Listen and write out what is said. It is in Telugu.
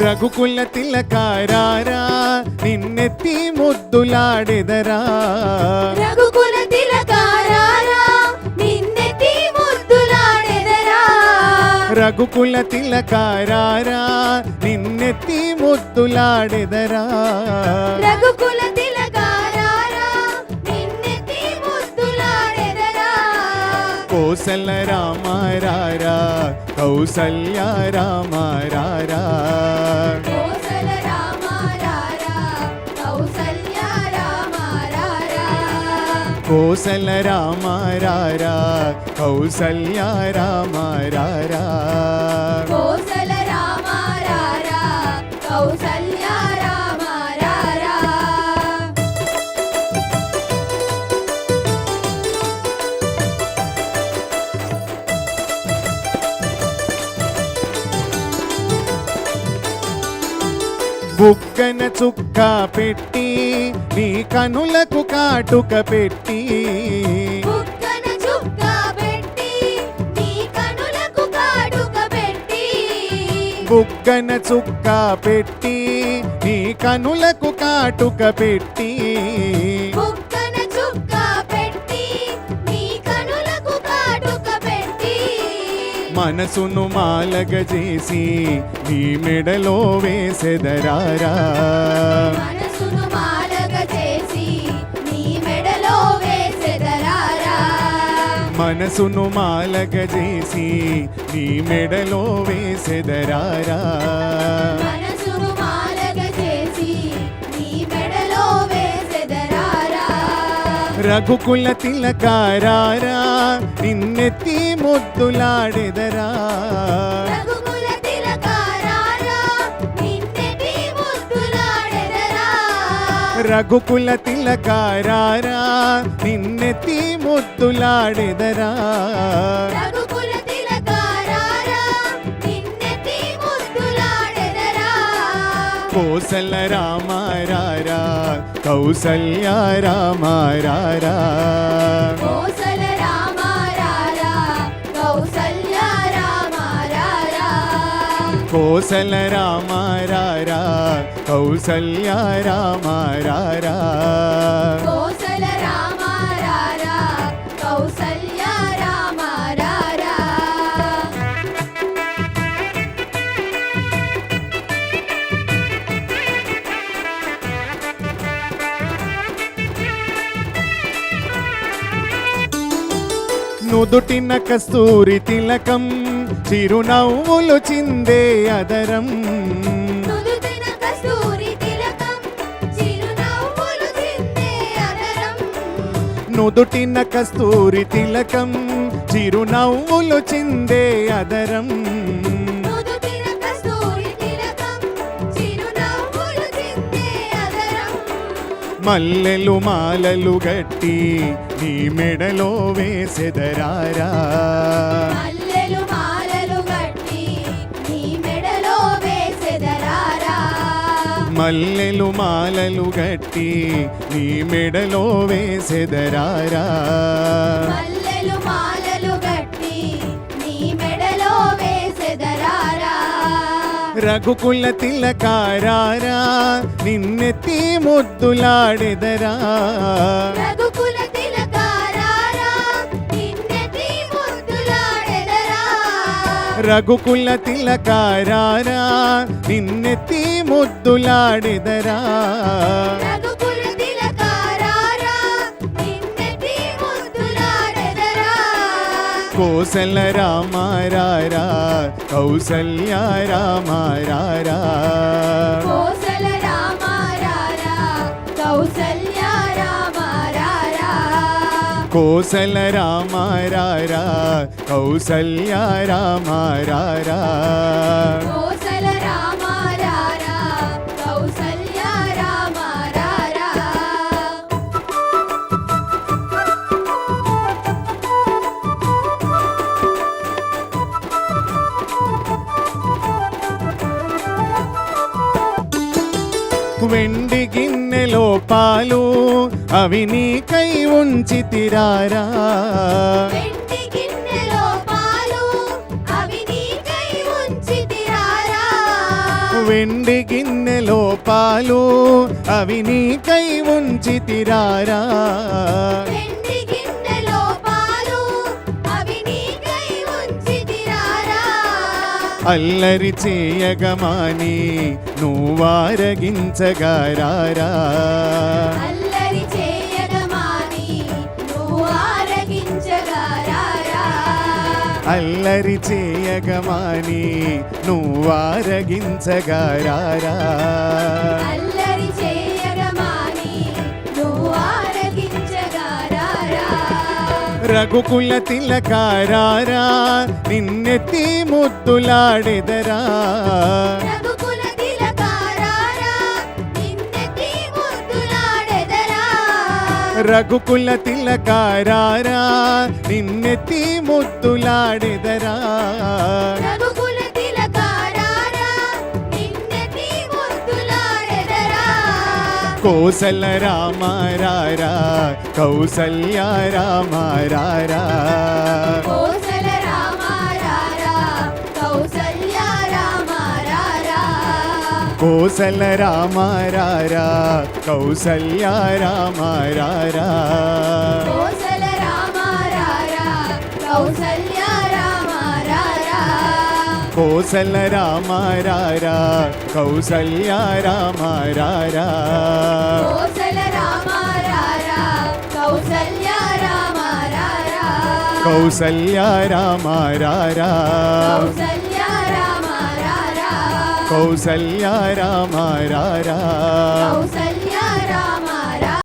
రఘుకుల తిలకారారా నిన్నెత్తి ముద్దులాడెదరా రఘుకుల తిలకారారా నిన్నెత్తి ముద్దులాడెదరా రఘుకుల తిలకారారా నిన్నెత్తి ముద్దులాడెదరా రఘుకుల తిలకారారా నిన్నెత్తి ముద్దులాడెదరా కోసల రామారారా కౌసల్య రామారారా కోసల రామారారా కౌసల్య రామారారా కోసల రామారారా కౌసల్య రామారారా కోసల రామారారా కౌసల్య రామారారా బుగ్గన చుక్క పెట్టి నీ కనులకు కాటుక పెట్టి బుగ్గన చుక్క పెట్టి నీ కనులకు కాటుక పెట్టి బుగ్గన చుక్క పెట్టి నీ కనులకు కాటుక పెట్టి బుగ్గన చుక్క పెట్టి నీ కనులకు కాటుక పెట్టి మనసును మాలగ చేసి నీ మెడలో వేసెదరారా మనసును మాలగ చేసి నీ మెడలో వేసెదరారా మనసును మాలగ చేసి నీ మెడలో వేసెదరారా మనసును మాలగ చేసి నీ మెడలో వేసెదరారా రఘుకుల తిలకారారా నిన్నెత్తి ముద్దులాడెదరా రఘుకుల తిలకారారా నిన్నెత్తి ముద్దులాడెదరా రఘుకుల తిలకారారా నిన్నెత్తి ముద్దులాడెదరా రఘుకుల తిలకారారా నిన్నెత్తి ముద్దులాడెదరా కోసల రామారారా కౌసల్య రామారారా కోసల రామారారా కౌసల్య రామారారా కోసల రామారారా కౌసల్య రామారారా కోసల రామారారా కౌసల్య రామారారా నుదుటిన కస్తూరి తిలకం చిరునవ్వులు చిందే అదరం నుదుటిన కస్తూరి తిలకం చిరునవ్వులు చిందే అదరం నుదుటిన కస్తూరి తిలకం చిరునవ్వులు చిందే అదరం నుదుటిన కస్తూరి తిలకం చిరునవ్వులు చిందే అదరం మల్లెలు మాలలు గట్టి నీ మెడలో వేసెదరారా మల్లెలు మాలలు గట్టి నీ మెడలో వేసెదరారా మల్లెలు మాలలు గట్టి నీ మెడలో వేసెదరారా మల్లెలు మాలలు గట్టి నీ మెడలో వేసెదరారా రఘుకుల తిలకారారా నిన్నెత్తి ముద్దులాడెదరా రఘుకుల తిలకారారా నిన్నెత్తి ముద్దులాడెదరా రఘుకుల తిలకారారా నిన్నెత్తి ముద్దులాడెదరా రఘుకుల తిలకారారా నిన్నెత్తి ముద్దులాడెదరా కోసల రామారారా కౌసల్య రామారారా కోసల రామారారా కౌసల్య రామారారా కోసల రామారారా కౌసల్య రామారారా కోసల రామారారా కౌసల్య రామారారా వెండి గిన్నెలో పాలు అవి నీకై ఉంచితిరారా వెండి గిన్నెలో పాలు అవి నీకై ఉంచితిరారా వెండి గిన్నెలో పాలు అవి నీకై ఉంచితిరారా వెండి గిన్నెలో పాలు అవి నీకై ఉంచితిరారా అల్లరి చేయగమాని నువ్వారగించగారారా అల్లరి చేయగమాని నువ్వు ఆరగించగారారా అల్లరి చేయగమాని నువ్వారగించగారారా అల్లరి చేయగమాని నువ్వు ఆరగించగారారా రఘుకుల తిలకారారా నిన్నెత్తి ముద్దులాడెదరా రఘుకుల తిలకారారా నిన్నెత్తి ముద్దులాడెదరా రఘుకుల తిలకారారా నిన్నెత్తి ముద్దులాడెదరా రఘుకుల తిలకారారా నిన్నెత్తి ముద్దులాడెదరా కోసల రామారారా కౌసల్య రామారారా కోసల రామారారా కౌసల్య రామారారా కోసల రామారారా కౌసల్య రామారారా కోసల రామారారా కౌసల్య రామారారా కోసల రామారారా కౌసల్య రామారారా కోసల రామారారా కౌసల్య రామారారా కౌసల్య రామారారా కౌసల్య రామారారా కౌసల్య రామారారా కౌసల్య